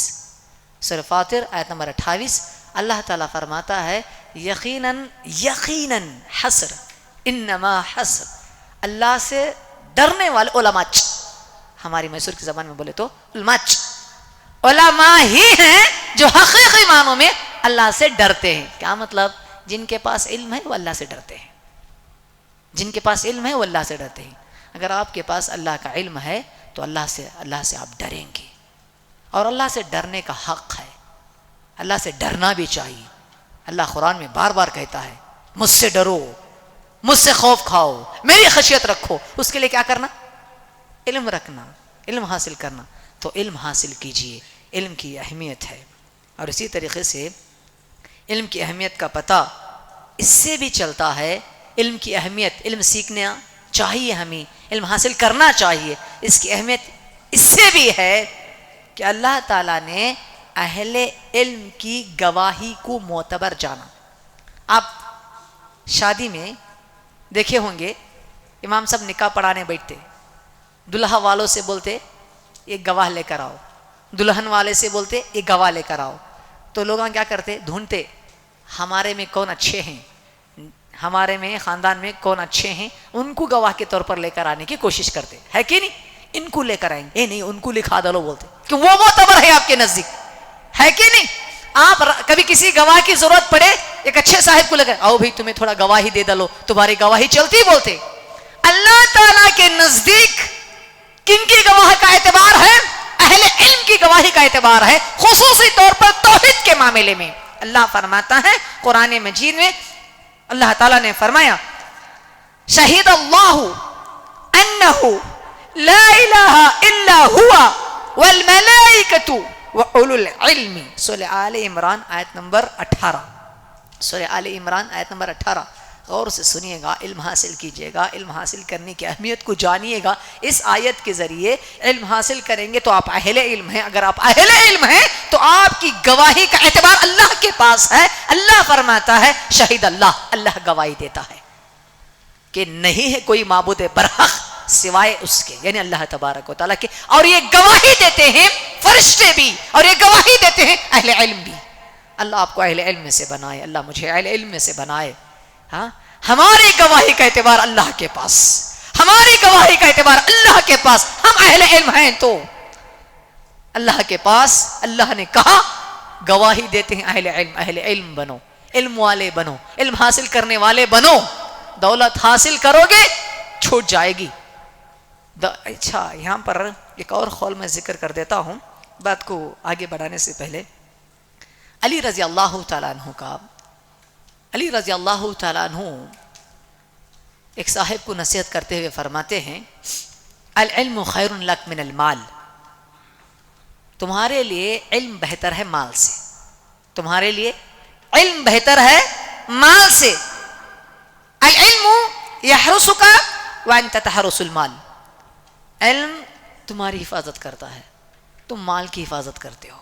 سورہ فاطر آیت نمبر 28 اللہ تعالیٰ فرماتا ہے یقیناً حسر، انما حسر، اللہ سے ڈرنے والے علماء، ہماری میسور کی زبان میں بولے تو علماء ہی ہیں جو حقیقی معنوں میں اللہ سے ڈرتے ہیں. کیا مطلب؟ جن کے پاس علم ہے وہ اللہ سے ڈرتے ہیں. جن کے پاس علم ہے وہ اللہ سے ڈرتے ہیں. اگر آپ کے پاس اللہ کا علم ہے تو اللہ سے آپ ڈریں گے، اور اللہ سے ڈرنے کا حق ہے. اللہ سے ڈرنا بھی چاہیے. اللہ قرآن میں بار بار کہتا ہے مجھ سے ڈرو، مجھ سے خوف کھاؤ، میری خشیت رکھو. اس کے لیے کیا کرنا؟ علم رکھنا، علم حاصل کرنا. تو علم حاصل کیجئے. علم کی اہمیت ہے. اور اسی طریقے سے علم کی اہمیت کا پتہ اس سے بھی چلتا ہے. علم کی اہمیت، علم سیکھنا چاہیے، ہمیں علم حاصل کرنا چاہیے. اس کی اہمیت اس سے بھی ہے کہ اللہ تعالیٰ نے اہل علم کی گواہی کو معتبر جانا. آپ شادی میں دیکھے ہوں گے امام صاحب نکاح پڑھانے بیٹھتے، دلہا والوں سے بولتے ایک گواہ لے کر آؤ، دلہن والے سے بولتے ایک گواہ لے کر آؤ. تو لوگ کیا کرتے؟ ڈھونڈتے ہمارے میں کون اچھے ہیں، ہمارے میں خاندان میں کون اچھے ہیں، ان کو گواہ کے طور پر لے کر آنے کی کوشش کرتے. ہے کہ نہیں؟ ان کو لے کر آئیں گے، نہیں ان کو لکھا ڈالو بولتے کہ وہ معتبر ہے آپ کے نزدیک. ہے کہ نہیں؟ آپ کبھی کسی گواہ کی ضرورت پڑے ایک اچھے صاحب کو لے کر آؤ بھائی تمہیں تھوڑا گواہی دے ڈالو، تمہاری گواہی چلتی بولتے. اللہ تعالیٰ کے نزدیک کن کی گواہ کا اعتبار ہے؟ اہل علم کی گواہی کا اعتبار ہے، خصوصی طور پر توحید کے معاملے میں. اللہ فرماتا ہے قرآن مجید میں، اللہ تعالیٰ نے فرمایا شہید اللہ انہ لا الہ الا ہوا والملائکۃ وَأُولُو الْعِلْمِ. سورہ آل عمران آیت نمبر 18. سورہ آل عمران آیت نمبر 18. غور سے سنیے گا، علم حاصل کیجئے گا، علم حاصل کرنے کی اہمیت کو جانیے گا. اس آیت کے ذریعے علم حاصل کریں گے تو آپ اہل علم ہیں. اگر آپ اہل علم ہیں تو آپ کی گواہی کا اعتبار اللہ کے پاس ہے. اللہ فرماتا ہے شہید اللہ، اللہ گواہی دیتا ہے کہ نہیں ہے کوئی معبود برحق سوائے اس کے، یعنی اللہ تبارک و تعالیٰ کے. اور یہ گواہی دیتے ہیں فرشتے بھی، اور یہ گواہی دیتے ہیں اہل علم بھی. اللہ آپ کو اہل علم میں سے بنائے، اللہ مجھے اہل علم میں سے بنائے. ہاں، ہماری گواہی کا اعتبار اللہ کے پاس، ہماری گواہی کا اعتبار اللہ کے پاس. ہم اہل علم ہیں تو اللہ کے پاس اللہ نے کہا گواہی دیتے ہیں اہل علم. اہل علم بنو، علم والے بنو، علم حاصل کرنے والے بنو. دولت حاصل کرو گے چھوٹ جائے گی. اچھا، یہاں پر ایک اور قول میں ذکر کر دیتا ہوں بات کو آگے بڑھانے سے پہلے. علی رضی اللہ تعالیٰ عنہ کا، علی رضی اللہ تعالیٰ عنہ ایک صاحب کو نصیحت کرتے ہوئے فرماتے ہیں العلم خیر لک من المال. تمہارے لیے علم بہتر ہے مال سے، تمہارے لیے علم بہتر ہے مال سے. العلم یحرسک وانت تحرس المال. علم تمہاری حفاظت کرتا ہے، تم مال کی حفاظت کرتے ہو،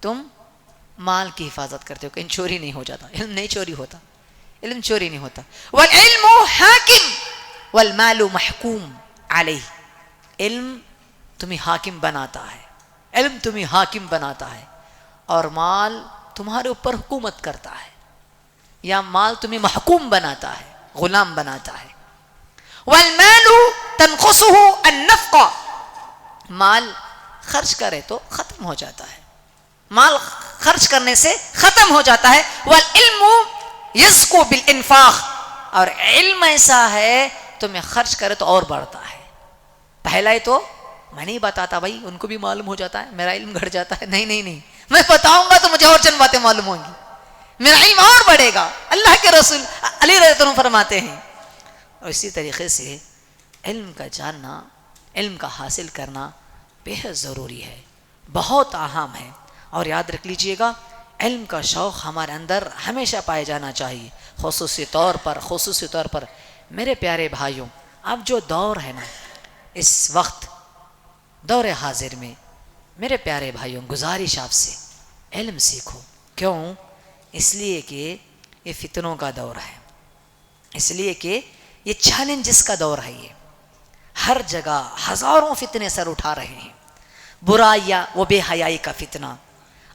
تم مال کی حفاظت کرتے ہو. کہیں چوری نہیں ہو جاتا. علم نہیں چوری ہوتا، علم چوری نہیں ہوتا. والعلم حاکم والمال محکوم علیہ. علم تمہیں حاکم بناتا ہے، علم تمہیں حاکم بناتا ہے، اور مال تمہارے اوپر حکومت کرتا ہے، یا مال تمہیں محکوم بناتا ہے، غلام بناتا ہے. والمال تنقصه النفقہ. مال خرچ کرے تو ختم ہو جاتا ہے، مال خرچ کرنے سے ختم ہو جاتا ہے. والعلم یزکو بالانفاق. اور علم ایسا ہے تمہیں خرچ کرے تو اور بڑھتا ہے. پہلا ہی تو میں نہیں بتاتا بھائی، ان کو بھی معلوم ہو جاتا ہے، میرا علم گھٹ جاتا ہے. نہیں نہیں نہیں، میں بتاؤں گا تو مجھے اور چند باتیں معلوم ہوں گی، میرا علم اور بڑھے گا. اللہ کے رسول علی رضی اللہ عنہ فرماتے ہیں. اور اسی طریقے سے علم کا جاننا، علم کا حاصل کرنا بے حد ضروری ہے، بہت اہم ہے. اور یاد رکھ لیجئے گا علم کا شوق ہمارے اندر ہمیشہ پائے جانا چاہیے. خصوصی طور پر میرے پیارے بھائیوں، اب جو دور ہے نا، اس وقت دور حاضر میں میرے پیارے بھائیوں گزارش آپ سے علم سیکھو. کیوں؟ اس لیے کہ یہ فتنوں کا دور ہے، اس لیے کہ یہ چیلنجز کا دور ہے. یہ ہر جگہ ہزاروں فتنے سر اٹھا رہے ہیں. برائیاں و بے حیائی کا فتنہ،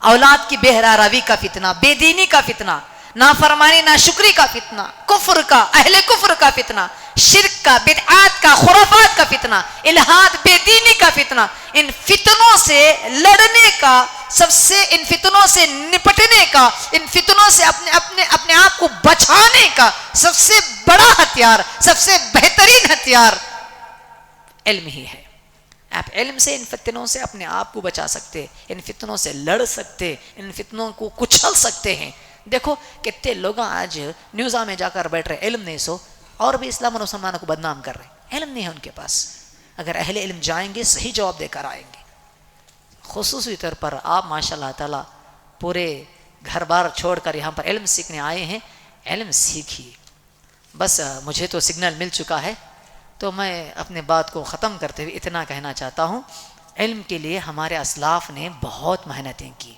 اولاد کی بے روی کا فتنہ، بے دینی کا فتنہ، نافرمانی ناشکری کا فتنہ، کفر کا، اہل کفر کا فتنہ، شرک کا، بدعات کا، خرافات کا فتنہ، الہاد، بے دینی کا فتنہ. ان فتنوں سے لڑنے کا سب سے، ان فتنوں سے نپٹنے کا، ان فتنوں سے اپنے آپ کو بچانے کا سب سے بڑا ہتھیار، سب سے بہترین ہتھیار علم ہی ہے. آپ علم سے ان فتنوں سے اپنے آپ کو بچا سکتے، ان فتنوں سے لڑ سکتے، ان فتنوں کو کچل سکتے ہیں. دیکھو کتنے لوگ آج نیوزا میں جا کر بیٹھ رہے، علم نہیں سو، اور بھی اسلام اور مسلمانوں کو بدنام کر رہے. علم نہیں ہے ان کے پاس. اگر اہل علم جائیں گے صحیح جواب دے کر آئیں گے. خصوصی طور پر آپ ماشاء اللہ تعالیٰ پورے گھر بار چھوڑ کر یہاں پر علم سیکھنے آئے ہیں. علم سیکھیے. بس مجھے تو سگنل مل چکا ہے، تو میں اپنے بات کو ختم کرتے ہوئے اتنا کہنا چاہتا ہوں، علم کے لیے ہمارے اسلاف نے بہت محنتیں کی.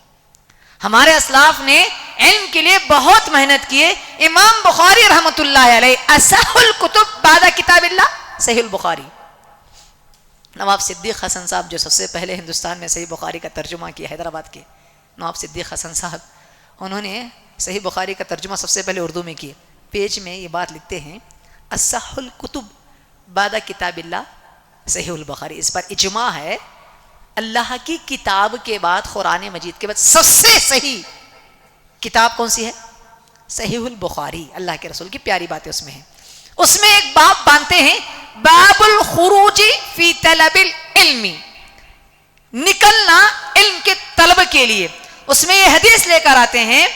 ہمارے اسلاف نے علم کے لیے بہت محنت کیے. امام بخاری رحمۃ اللہ علیہ اصح الکتب بعد کتاب اللہ صحیح البخاری. نواب صدیق حسن صاحب جو سب سے پہلے ہندوستان میں صحیح بخاری کا ترجمہ کیا، حیدرآباد کے نواب صدیق حسن صاحب، انہوں نے صحیح بخاری کا ترجمہ سب سے پہلے اردو میں کیا. پیج میں یہ بات لکھتے ہیں، اصح الکتب بعد کتاب اللہ صحیح البخاری. اس پر اجماع ہے، اللہ کی کتاب کے بعد، قرآن مجید کے بعد سب سے صحیح کتاب کون سی ہے؟ صحیح البخاری. اللہ کے رسول کی پیاری باتیں اس میں ہیں. اس میں ایک باب باندھتے ہیں، باب الخروج فی طلب العلم، نکلنا علم کے طلب کے لیے. اس میں یہ حدیث لے کر آتے ہیں،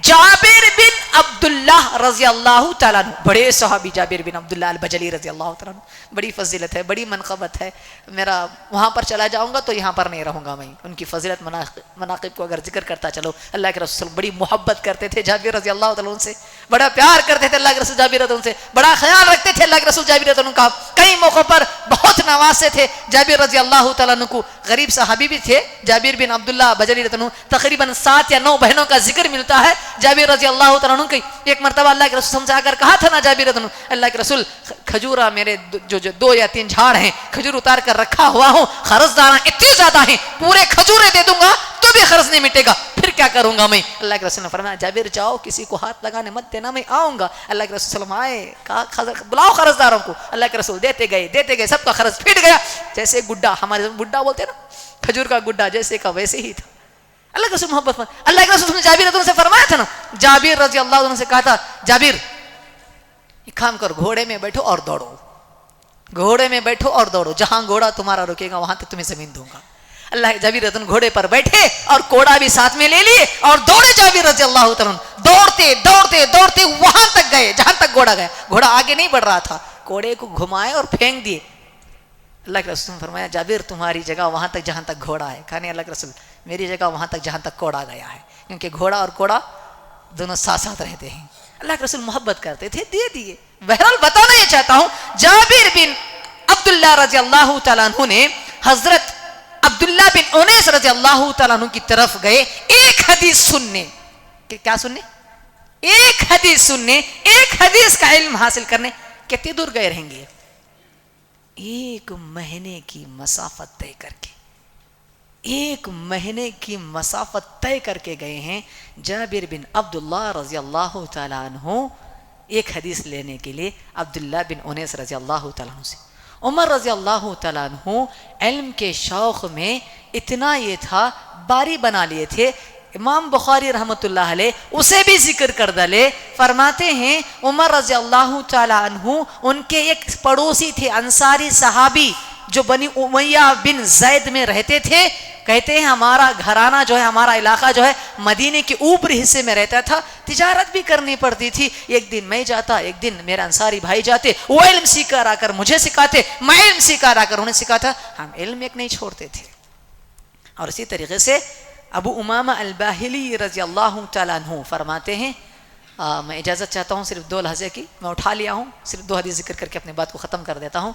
جابر بن عبداللہ رضی اللہ تعالیٰ عنہ، بڑے صحابی جابر بن عبداللہ البجلی رضی اللہ تعالیٰ عنہ، بڑی فضیلت ہے، بڑی منقبت ہے. میرا وہاں پر چلا جاؤں گا تو یہاں پر نہیں رہوں گا میں. ان کی فضیلت مناقب کو اگر ذکر کرتا چلو. اللہ کے رسول بڑی محبت کرتے تھے جابر رضی اللہ تعالیٰ عنہ سے، بڑا پیار کرتے تھے اللہ کے رسول جابر رضی اللہ عنہ سے، بڑا خیال رکھتے تھے اللہ کے رسول جابر رضی اللہ عنہ کا. کئی موقعوں پر بہت نوازتے تھے جابر رضی اللہ تعالیٰ عنہ کو. غریب صحابی بھی تھے جابر بن عبداللہ بجلی رضی اللہ عنہ. تقریباً 7 یا 9 بہنوں کا ذکر ملتا ہے جابر رضی اللہ تعالیٰ عنہ کی. ایک مرتبہ اللہ کے رسول سے آ کر کہا تھا نا جابر رضی اللہ عنہ، اللہ کے رسول کھجورا میرے جو 2 یا 3 جھاڑ ہیں، کھجور اتار کر رکھا ہوا ہوں، قرضدار اتنے زیادہ ہیں، پورے کھجورے دے دوں گا تو بھی قرض نہیں مٹے گا، پھر کیا کروں گا میں؟ اللہ کے رسول نے فرمایا جابر جاؤ، کسی کو ہاتھ لگانے مت دینا، میں آؤں گا. اللہ کے رسول صلی اللہ علیہ وسلم آئے، کہا بلاؤ قرضداروں کو. اللہ کے رسول دیتے گئے، سب کا قرض پھٹ گیا. جیسے گڈا، ہمارے گڈا بولتے ہیں نا، کھجور کا گڈا جیسے کا ویسے ہی تھا. اللہ کے رسول محبت میں، اللہ کے رسول نے جابر رضی اللہ عنہ سے فرمایا تھا نا، جابر رضی اللہ عنہ سے کہا تھا، جابر ایک کام کر، گھوڑے میں بیٹھو اور دوڑو، گھوڑے میں بیٹھو اور دوڑو، جہاں گھوڑا تمہارا رکے گا وہاں تک تمہیں زمین دوں گا. اللہ جابر رضی اللہ عنہ گھوڑے پر بیٹھے اور کوڑا بھی ساتھ میں لے لیے اور دوڑے. جابر رضی اللہ تعالیٰ دوڑتے وہاں تک گئے جہاں تک گھوڑا گیا. گھوڑا آگے نہیں بڑھ رہا تھا، کوڑے کو گھمائے اور پھینک دیے. اللہ کے رسول نے فرمایا جابر تمہاری جگہ وہاں تک جہاں تک گھوڑا ہے. کہا نہیں اللہ کے رسول، میری جگہ وہاں تک جہاں تک کوڑا گیا ہے، کیونکہ گھوڑا اور کوڑا دونوں ساتھ ساتھ رہتے ہیں. اللہ کے رسول محبت کرتے تھے، دے دیے. بہرحال بتانا یہ چاہتا ہوں، جابر بن عبداللہ رضی اللہ تعالیٰ عنہ نے حضرت عبداللہ بن انیس رضی اللہ تعالیٰ عنہ کی طرف گئے ایک حدیث سننے. کیا سننے؟ ایک حدیث سننے، ایک حدیث کا علم حاصل کرنے. کتنی دور گئے رہیں گے؟ 1 مہینے کی مسافت طے کر کے، 1 مہینے کی مسافت طے کر کے گئے ہیں جابر بن عبداللہ رضی اللہ تعالیٰ عنہ ایک حدیث لینے کے لیے عبداللہ بن انیس رضی اللہ تعالیٰ عنہ سے. عمر رضی اللہ تعالیٰ عنہ علم کے شوق میں اتنا یہ تھا، باری بنا لیے تھے. امام بخاری رحمۃ اللہ علیہ اسے بھی ذکر کر ڈالے. فرماتے ہیں عمر رضی اللہ تعالیٰ عنہ ان کے ایک پڑوسی تھے، انصاری صحابی جو بنی امیہ بن زید میں رہتے تھے. کہتے ہیں ہمارا گھرانہ جو ہے، ہمارا علاقہ جو ہے مدینے کے اوپری حصے میں رہتا تھا، تجارت بھی کرنی پڑتی تھی. ایک دن میں جاتا، ایک دن میرا انصاری بھائی جاتے، وہ علم سیکھ کر آ کر مجھے سکھاتے، میں علم سیکھ کر آ کر انہیں سکھاتا. ہم علم ایک نہیں چھوڑتے تھے. اور اسی طریقے سے ابو امامہ الباہلی رضی اللہ تعالیٰ عنہ فرماتے ہیں، میں اجازت چاہتا ہوں صرف 2 لحظے کی، میں اٹھا لیا ہوں، صرف 2 حدیث ذکر کر کے اپنی بات کو ختم کر دیتا ہوں۔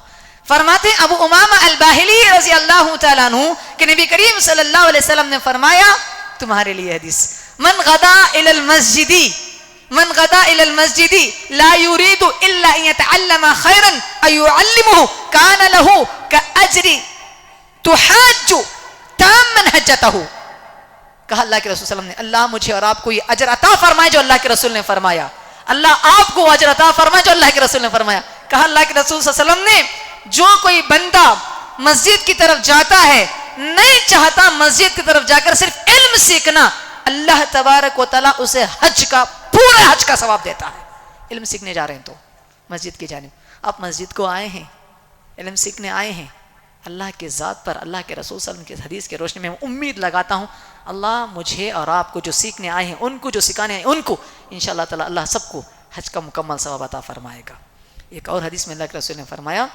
فرماتے ہیں ابو امامہ الباہلی رضی اللہ تعالیٰ عنہ کہ نبی کریم صلی اللہ علیہ وسلم نے فرمایا، تمہارے لیے حدیث، من غدا الى المسجد لا يريد الا ان يتعلم خيرا ان يعلمه كان له كاجر تحاج تاما حجته۔ کہا اللہ کے رسول صلی اللہ علیہ وسلم نے، اللہ مجھے اور آپ کو یہ اجر عطا فرمائے جو اللہ کے رسول نے فرمایا، اللہ آپ کو اجر عطا فرمائے جو اللہ کے رسول نے فرمایا۔ کہا اللہ کے رسول صلی اللہ علیہ وسلم نے، جو کوئی بندہ مسجد کی طرف جاتا ہے، نہیں چاہتا مسجد کی طرف جا کر صرف علم سیکھنا، اللہ تبارک و تعالیٰ اسے حج کا پورا حج کا ثواب دیتا ہے۔ علم سیکھنے جا رہے ہیں تو مسجد کی جانب، آپ مسجد کو آئے ہیں، علم سیکھنے آئے ہیں، اللہ کے ذات پر، اللہ کے رسول صلی اللہ علیہ وسلم کی حدیث کے روشنی میں امید لگاتا ہوں اللہ مجھے اور آپ کو جو سیکھنے آئے ہیں، ان کو جو سکھانے آئے ہیں، ان کو انشاءاللہ تعالی اللہ سب کو حج کا مکمل ثواب عطا فرمائے گا۔ ایک اور حدیث میں اللہ کے رسول نے فرمایا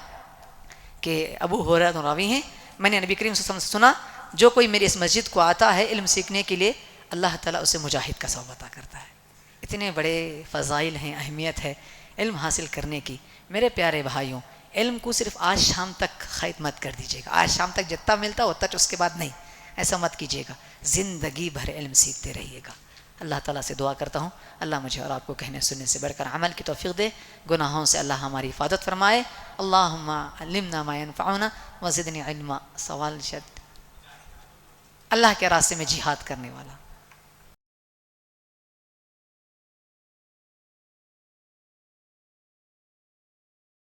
کہ ابو ہریرہ راوی ہیں، میں نے نبی کریم صلی اللہ علیہ وسلم سے سنا، جو کوئی میری اس مسجد کو آتا ہے علم سیکھنے کے لیے، اللہ تعالیٰ اسے مجاہد کا ثواب عطا کرتا ہے۔ اتنے بڑے فضائل ہیں، اہمیت ہے علم حاصل کرنے کی۔ میرے پیارے بھائیوں، علم کو صرف آج شام تک قید مت کر دیجیے گا، آج شام تک جتنا ملتا ہوتا ہے اس کے بعد نہیں، ایسا مت کیجیے گا، زندگی بھر علم سیکھتے رہیے گا۔ اللہ تعالیٰ سے دعا کرتا ہوں اللہ مجھے اور آپ کو کہنے سننے سے بڑھ کر عمل کی توفیق دے، گناہوں سے اللہ ہماری حفاظت فرمائے۔ اللہم علمنا ما ينفعنا وزدنی علما۔ سوال شد اللہ کے راستے میں جہاد کرنے والا